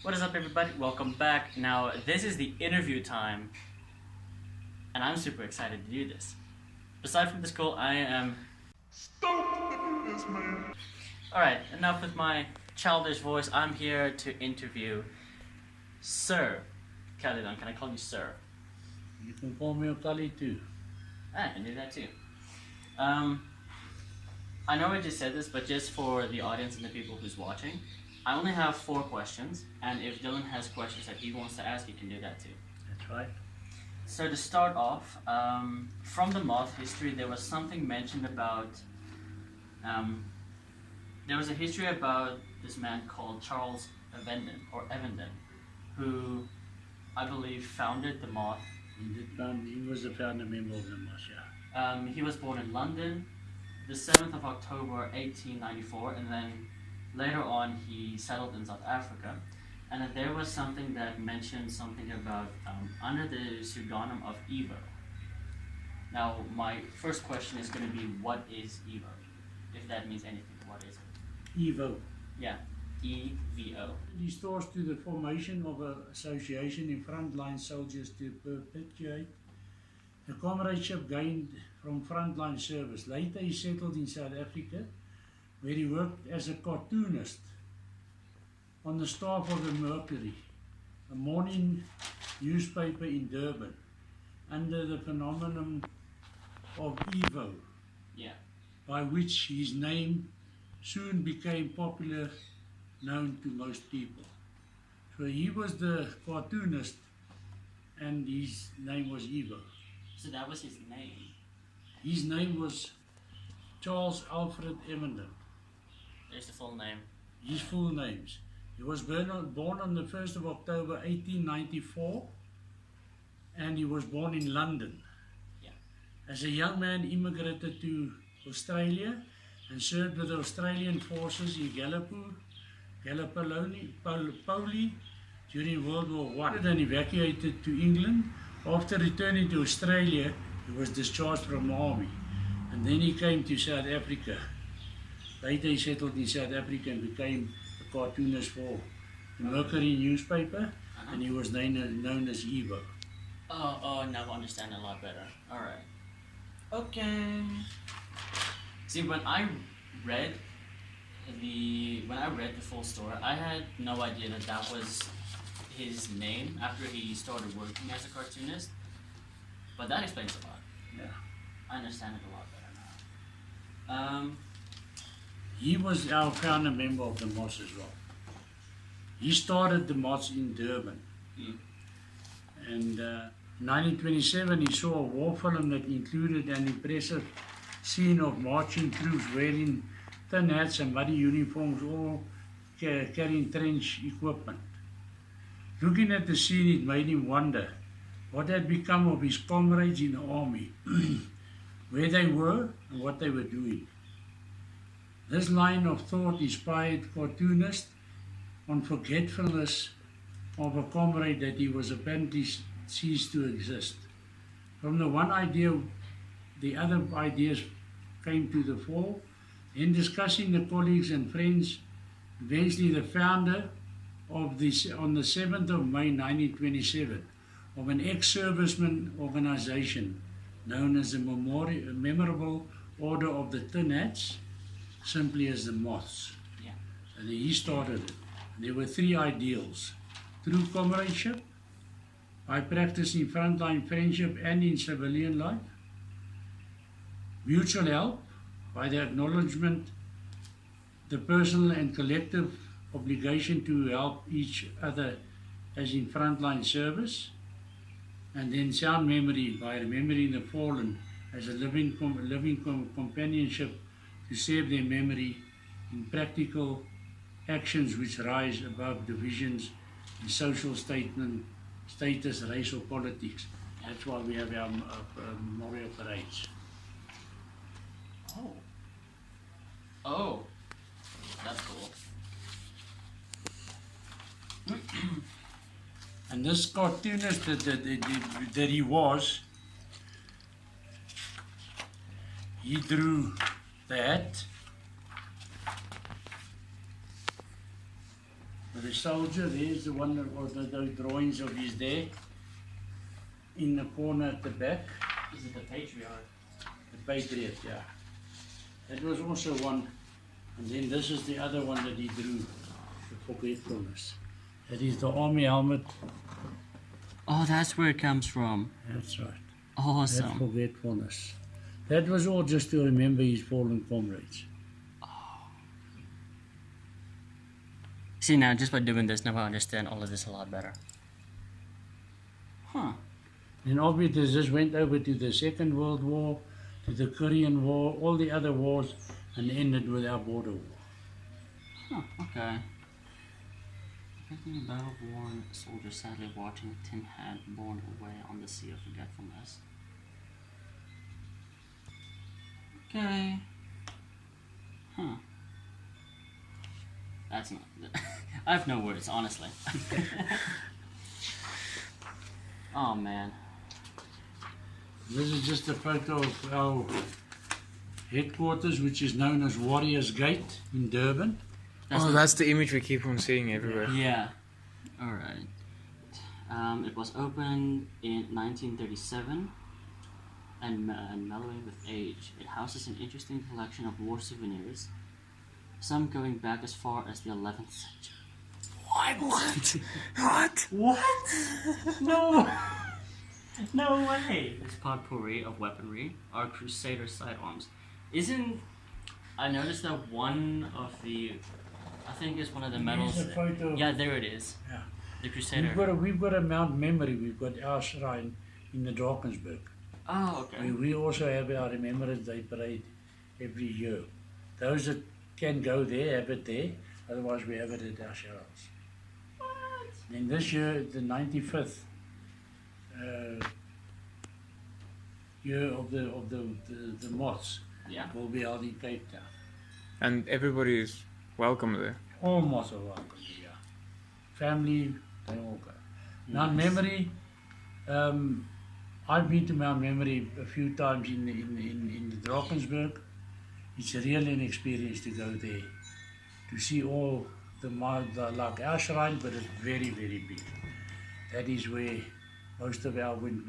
What is up, everybody? Welcome back. Now, this is the interview time, and I'm super excited to do this. Aside from this call, I am stoked to do this, man. Alright, enough with my childish voice. I'm here to interview Sir Khalidon. Can I call you Sir? You can call me Kali too. I can do that too. I know I just said this, but just for the audience and the people who's watching, I only have 4 questions, and if Dylan has questions that he wants to ask, he can do that too. That's right. So to start off, from the Moth history, there was something mentioned about, there was a history about this man called Charles Evenden, who I believe founded the Moth. He was a founder member of the Moth, yeah. He was born in London, the 7th of October 1894, and then later on he settled in South Africa. And then there was something that mentioned something about under the pseudonym of Evo. Now, my first question is going to be, what is Evo? If that means anything, what is it? Evo. Yeah, E-V-O. It restores to the formation of an association in frontline soldiers to perpetuate the comradeship gained from frontline service. Later he settled in South Africa, where he worked as a cartoonist on the staff of the Mercury, a morning newspaper in Durban, under the phenomenon of Evo, Yeah. by which his name soon became popular, known to most people. So he was the cartoonist, and his name was Evo. So that was his name. His name was Charles Alfred Evenden. There's the full name. His full names. He was born on the 1st of October 1894, and he was born in London. Yeah. As a young man, immigrated to Australia and served with the Australian forces in Gallipoli during World War I. Then evacuated to England. After returning to Australia, he was discharged from the army, and then he came to South Africa. Later he settled in South Africa and became a cartoonist for the Mercury newspaper, and he was known as Evo. Oh, now I understand a lot better. Alright. Okay. See, when I read the full story, I had no idea that that was his name after he started working as a cartoonist. But that explains a lot. Yeah. I understand it a lot better now. He was our founder member of the Moth as well. He started the Moth in Durban. And in 1927 he saw a war film that included an impressive scene of marching troops wearing thin hats and muddy uniforms, all carrying trench equipment. Looking at the scene, it made him wonder what had become of his comrades in the army, where they were and what they were doing. This line of thought inspired cartoonist on forgetfulness of a comrade that he was apparently ceased to exist. From the one idea, the other ideas came to the fore. In discussing the colleagues and friends, eventually the founder of this, on the 7th of May 1927, of an ex-serviceman organization known as the Memorable Order of the Tin Hats, simply as the Moths. Yeah. And he started it. And there were 3 ideals: true comradeship, by practicing frontline friendship and in civilian life; mutual help, by the acknowledgement, the personal and collective obligation to help each other as in frontline service; and then sound memory, by remembering the fallen as a living companionship to save their memory in practical actions which rise above divisions in social status, race or politics. That's why we have our memorial parades. Oh, that's cool. And this cartoonist that he was, he drew that the soldier, there's the one, or those drawings of his there, in the corner at the back. Is it the Patriot? The Patriot, yeah. That was also one. And then this is the other one that he drew, the forgetfulness. That is the army helmet. Oh, that's where it comes from. That's right. Awesome. That forgetfulness. That was all just to remember his fallen comrades. See, now just by doing this, now I understand all of this a lot better. Huh. And obviously this went over to the Second World War, to the Korean War, all the other wars, and ended with our border war. Huh, okay. Depicting a battle-worn soldier sadly watching a tin hat borne away on the sea of forgetfulness. Okay. Huh. That's not... I have no words, honestly. Oh, man. This is just a photo of our headquarters, which is known as Warriors Gate in Durban. That's the image we keep on seeing everywhere. Yeah. Alright. It was opened in 1937 and mellowing with age. It houses an interesting collection of war souvenirs, some going back as far as the 11th century. What? What? No! No way! This potpourri of weaponry are Crusader sidearms. I noticed that one of the... I think it's one of the medals... Here's a photo. Yeah, there it is. Yeah. The Crusader. We've got a Mount Memory. We've got our shrine in the Drakensberg. Oh, okay. We also have our Remembrance Day parade every year. Those that can go there, have it there. Otherwise, we have it at our shells. What? And this year, the 95th year of the moths Yeah. will be held in Cape Town. And everybody is welcome there. All moths are welcome. Yeah. Family, they all go. Mount Memory. I've been to Mount Memory a few times in the Drakensberg. It's really an experience to go there, to see all the like our shrine, but it's very, very big. That is where most of our, when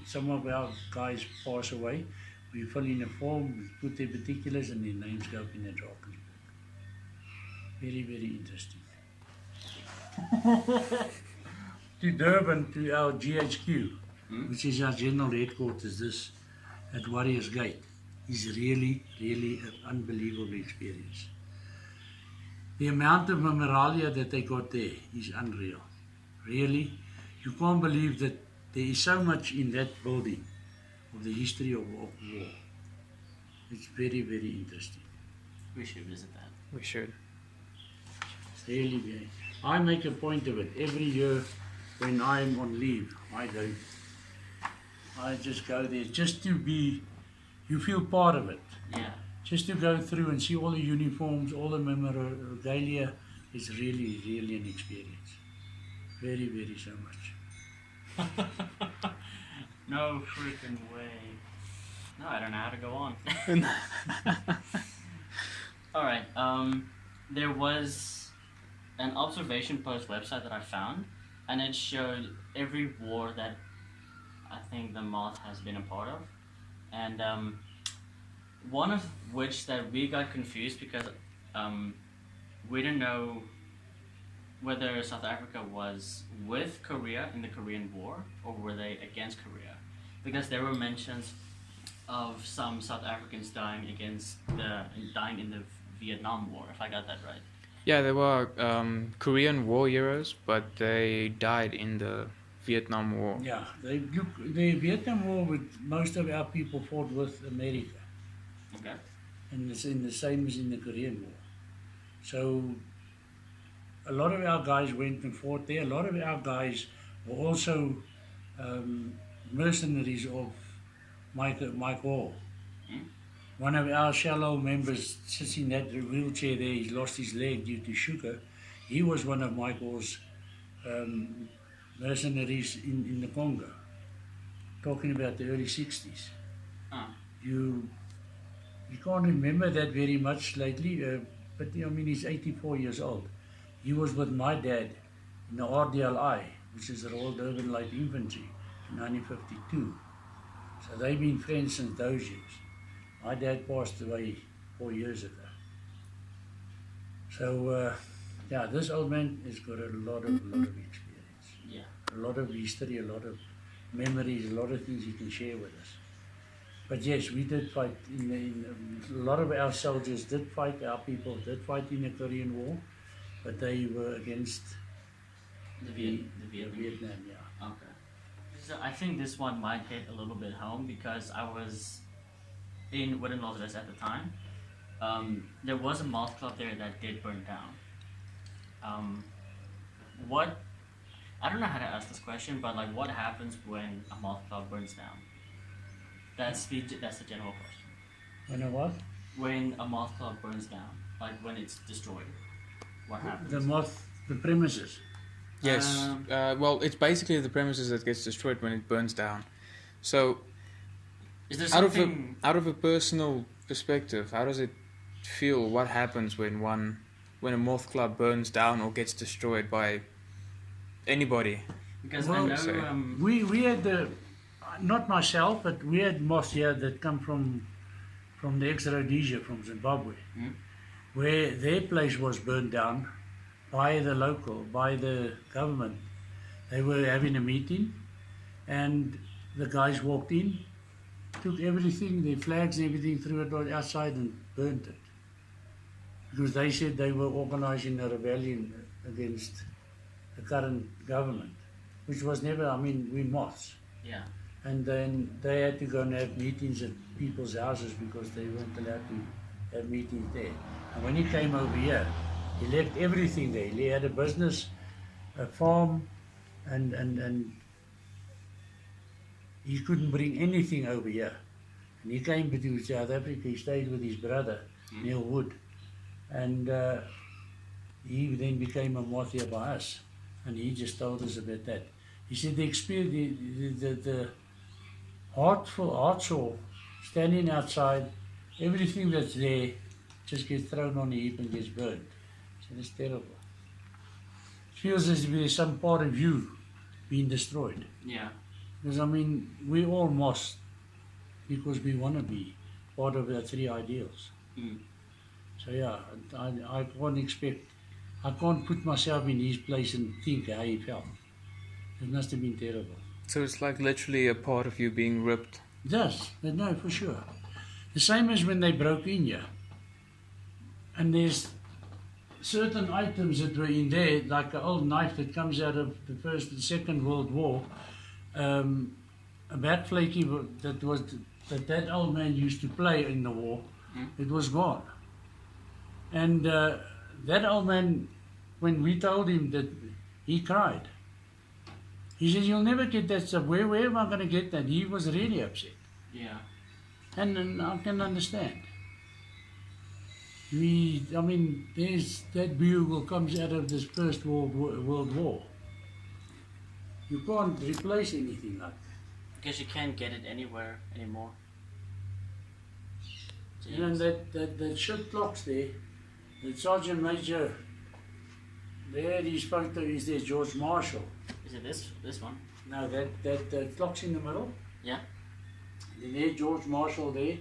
some of our guys pass away, we fill in a form, we put their particulars, and their names go up in the Drakensberg. Very, very interesting. To Durban, to our GHQ, which is our general headquarters, this at Warriors Gate, is really, really an unbelievable experience. The amount of memorabilia that they got there is unreal. Really, you can't believe that there is so much in that building of the history of war. It's very, very interesting. We should visit that. We should. Really, very. I make a point of it every year when I'm on leave. I don't. I just go there just to be. You feel part of it. Yeah. Just to go through and see all the uniforms, all the memorabilia is really, really an experience. Very, very so much. No freaking way. No, I don't know how to go on. Alright, there was an observation post website that I found, and it showed every war that I think the Moth has been a part of. And one of which that we got confused because we didn't know whether South Africa was with Korea in the Korean War or were they against Korea, because there were mentions of some South Africans dying in the Vietnam War, if I got that right. Yeah, there were Korean war heroes, but they died in the Vietnam War. Yeah, the Vietnam War, with most of our people fought with America. Okay. And it's in the same as in the Korean War. So a lot of our guys went and fought there. A lot of our guys were also mercenaries of Mike Hall. One of our shallow members sits in that wheelchair there. He's lost his leg due to sugar. He was one of Mike Hall's mercenaries in the Congo. Talking about the early 60s. You can't remember that very much lately, but I mean, he's 84 years old. he was with my dad in the RDLI, which is the Royal Durban Light Infantry, in 1952. So they've been friends since those years. My dad passed away 4 years ago. So, yeah, this old man has got a lot of experience. Yeah. A lot of history, a lot of memories, a lot of things he can share with us. But yes, we did fight. A lot of our soldiers did fight, our people did fight in the Korean War, but they were against The Vietnam. Vietnam, yeah. Okay. So I think this one might hit a little bit home because I was in Woden at the time. There was a Moth Club there that did burn down. What I don't know how to ask this question, but like, what happens when a Moth Club burns down? That's the general question. When a what? When a Moth Club burns down, like when it's destroyed, what happens? The premises. Yes. Well, it's basically the premises that gets destroyed when it burns down. So, Is there out something? of a personal perspective, how does it feel? What happens when a Moth Club burns down or gets destroyed by anybody? Because Well, I say. know. We had not myself, but we had moths here that come from the ex-Rhodesia, from Zimbabwe, where their place was burned down by the government. They were having a meeting, and the guys walked in, took everything, their flags and everything, threw it outside and burnt it. Because they said they were organizing a rebellion against the current government, which was never, we moths. Yeah. And then they had to go and have meetings at people's houses because they weren't allowed to have meetings there. And when he came over here, he left everything there. He had a business, a farm, and he couldn't bring anything over here. And he came to South Africa. He stayed with his brother, Neil Wood. And he then became a moth here by us. And he just told us about that. He said the experience, the heartsore, standing outside, everything that's there just gets thrown on a heap and gets burned. So it's terrible. It feels as if there's some part of you being destroyed. Yeah. Because we all moths because we want to be part of our three ideals. So yeah, I can't put myself in his place and think how he felt. It must have been terrible. So it's like literally a part of you being ripped. It does, no, for sure. The same as when they broke in here. And there's certain items that were in there, like an old knife that comes out of the First and Second World War, a bat flaky that old man used to play in the war, it was gone. And that old man, when we told him that, he cried. He said, "You'll never get that stuff. Where am I going to get that?" He was really upset. Yeah. And I can understand. There's that bugle comes out of this First World War. You can't replace anything like that. Because you can't get it anywhere anymore. And that ship clocks there, the Sergeant Major, there his photo is there, George Marshall. Is it this one? No, that clock's in the middle. Yeah. And there, George Marshall there,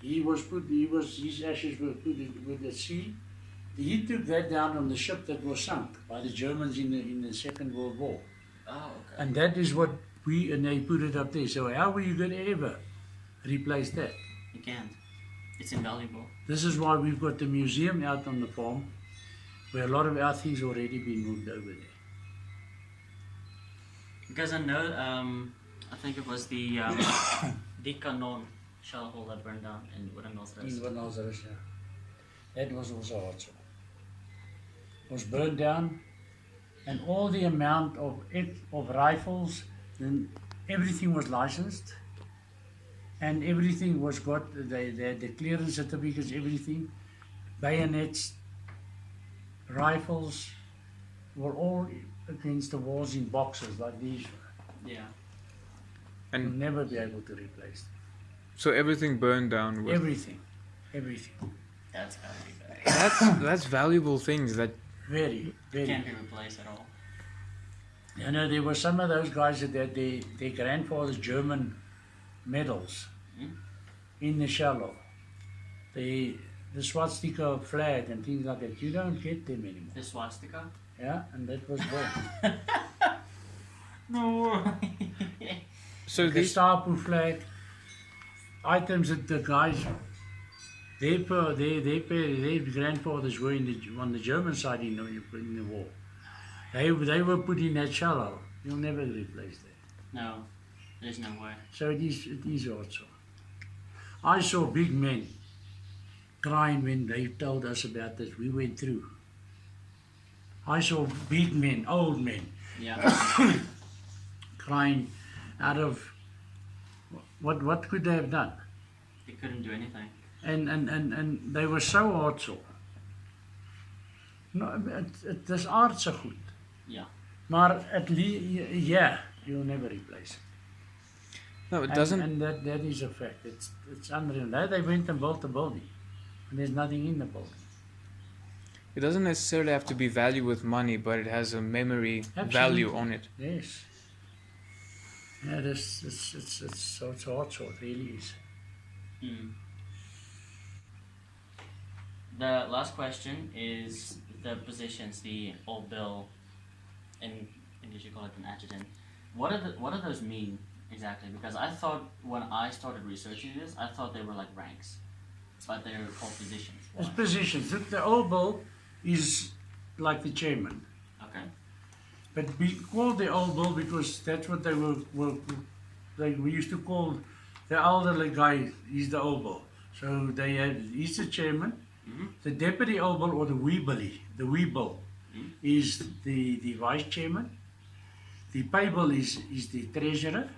his ashes were put with the sea. He took that down on the ship that was sunk by the Germans in the Second World War. Oh, okay. And that is what and they put it up there. So how were you going to ever replace that? You can't. It's invaluable. This is why we've got the museum out on the farm, where a lot of our things already been moved over there. Because I know, I think it was the Kanon shell hole that burned down in Woden In that was also hot. It was burned down, and all the amount of rifles, then everything was licensed, and everything was they had the clearance certificates, everything, bayonets, rifles, were all against the walls in boxes like these were. Yeah. You'll And never be able to replace them. so everything burned down with Everything. That's gotta be bad. that's valuable things that Very, very. Can't be replaced at all. You know, there were some of those guys that had their grandfather's German medals Mm. in the shallow. The swastika flag and things like that. You don't get them anymore. The swastika? Yeah, and that was gone. No. So The these Gestapo flag, items that the guys, their grandfathers were on the German side in the war. They were put in that shallow. You'll never replace that. No, there's no way. So it is also. I saw big men crying when they told us about this. We went through. I saw big men, old men, Yeah. crying out of what could they have done? They couldn't do anything. And they were so hard-sore. No, het is aard so goed. Yeah. Maar yeah, you'll never replace it. no, it doesn't. And that is a fact. It's unreal. Now they went and built a building, and there's nothing in the building. It doesn't necessarily have to be valued with money, but it has a memory value Absolutely. on it. Yes. Yeah, it's hard, so it really is. Mm. The last question is the positions, the old bill, in English you call it an adjutant. What do those mean exactly? Because I thought when I started researching this, I thought they were like ranks, but they're called positions. It's Why? positions. Look, the old bill is like the chairman. Okay. But we called the old bill because that's what they we used to call the elderly guy, he's the old bill. So he's the chairman. Mm-hmm. The deputy old bill or the wee bill is the vice chairman. The pay bill is the treasurer,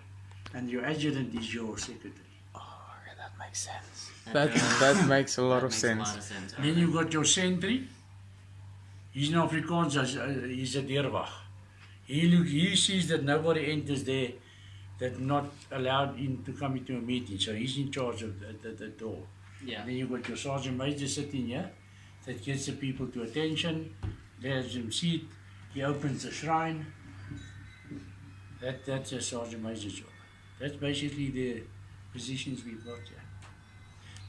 and your adjutant is your secretary. Oh, okay, that makes sense. That, That makes a lot that of makes sense. A lot of sense. Then you've got your sentry. He's in Afrikaans, he's a deurwag. He sees that nobody enters there that not allowed in to come into a meeting. So he's in charge of the door. Yeah. Then you've got your sergeant major sitting here that gets the people to attention, there's him seat, he opens the shrine. That's a sergeant major's job. That's basically the positions we've got here.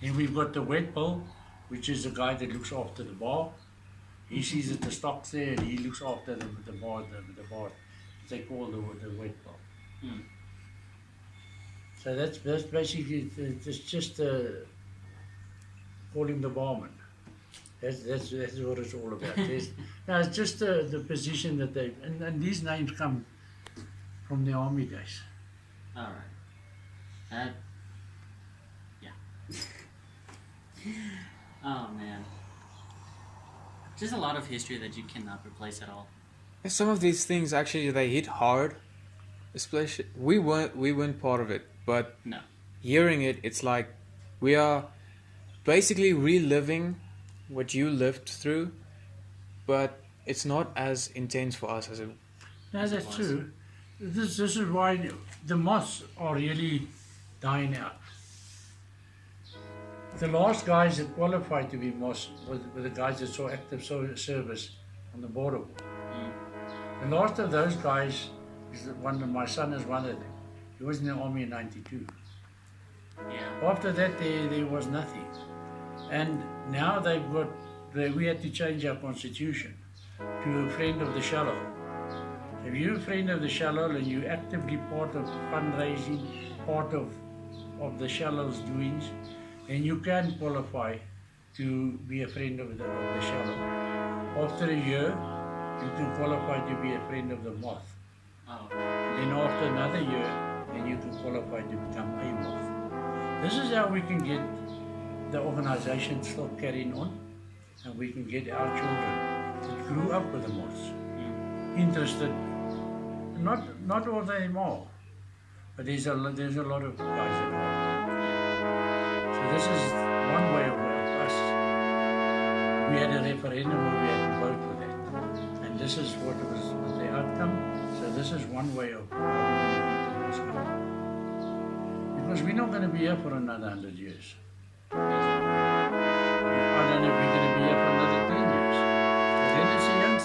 Then we've got the wet bill, which is the guy that looks after the bar. He sees that the stock's there and he looks after the bar, they call the wet bill. Mm. So that's basically, it's just call him the barman. That's what it's all about. No, it's just the position that they, and these names come from the army days. All right. Yeah. Oh man. Just a lot of history that you cannot replace at all. Some of these things actually they hit hard. Especially we weren't part of it, but No. hearing it, it's like we are basically reliving what you lived through, but it's not as intense for us as it. No, Yes, it that's was. true. This is why the moths are really dying out. The last guys that qualified to be moths were the guys that saw active service on the border. Mm. The last of those guys is my son is one of them. He was in the army in '92. Yeah. After that, there was nothing. And now we had to change our constitution to a friend of the shallow. If you're a friend of the shallow and you're actively part of fundraising, part of the shallow's doings, then you can qualify to be a friend of the shallow. After a year, you can qualify to be a friend of the moth. Oh. Then after another year, then you can qualify to become a moth. This is how we can get the organization still carrying on, and we can get our children that grew up with the moths interested. Not all of them are, but there's a lot of guys that are. So this is one way of us. We had a referendum where we had to vote for that, and this is what was the outcome. So this is one way of because we're not going to be here for another 100 years. I don't know if we're going to be here for another 10 years. But then it's a young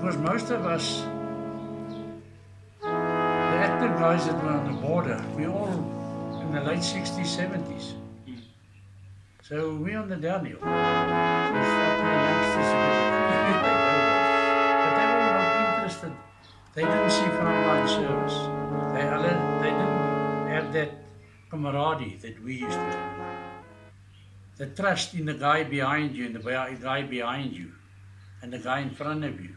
because most of us, the active guys that were on the border, we all in the late 60s, 70s. So we're on the downhill. So it's up to the youngsters to get it. But they were not interested. They didn't see frontline service. They didn't have that camaraderie that we used to have. The trust in the guy behind you and the guy behind you and the guy in front of you.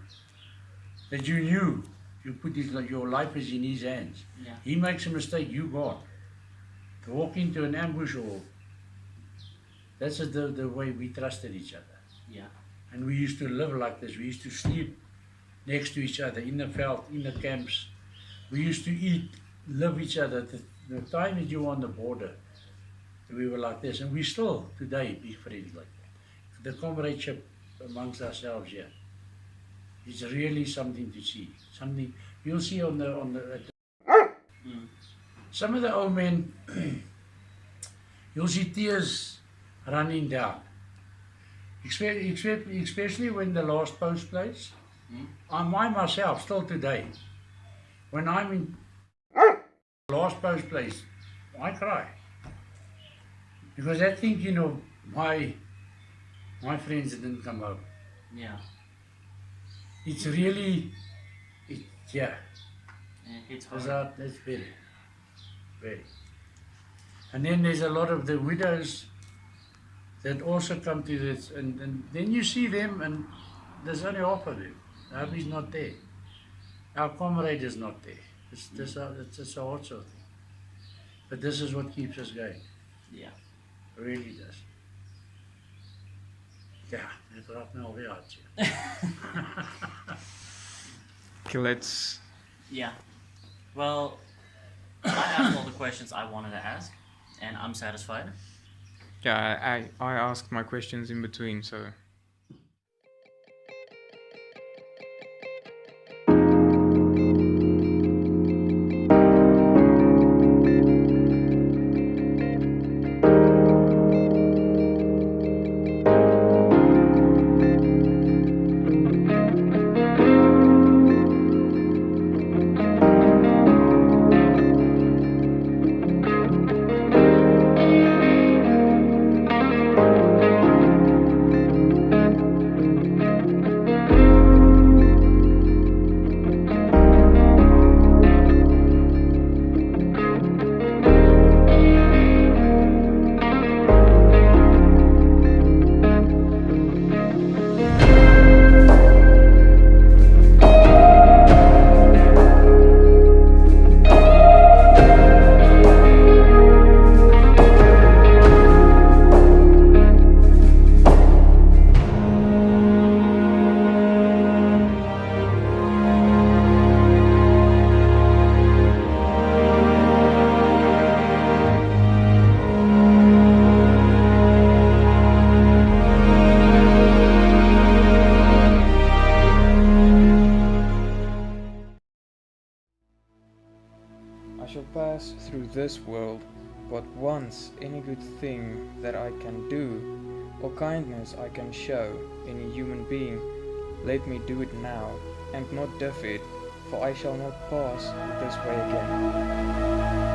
That you knew you put your life is in his hands. Yeah. He makes a mistake, you gone. To walk into an ambush or that's the way we trusted each other. Yeah. And we used to live like this. We used to sleep next to each other in the veld, in the camps. We used to eat, live each other. The time that you were on the border, we were like this. And we still, today, be friends like that. The comradeship amongst ourselves here is really something to see. Something you'll see on the some of the old men, you'll see tears running down. Especially when the last post plays. I myself, still today, when I'm in the last post place, I cry. Because I think, you know, my friends didn't come home. Yeah. It's really, yeah. It's hard. That's very. And then there's a lot of the widows that also come to this, and then you see them, and there's only half of them. The hubby's not there. Our comrade is not there. It's a hard sort of thing. But this is what keeps us going. Yeah. It really does. Ja, het raakt me alweer uit. Ja. Okay, let's... Yeah. Well, I asked all the questions I wanted to ask, and I'm satisfied. Yeah, I asked my questions in between, so... I shall pass through this world, but once any good thing that I can do, or kindness I can show any human being, let me do it now, and not defer it, for I shall not pass this way again.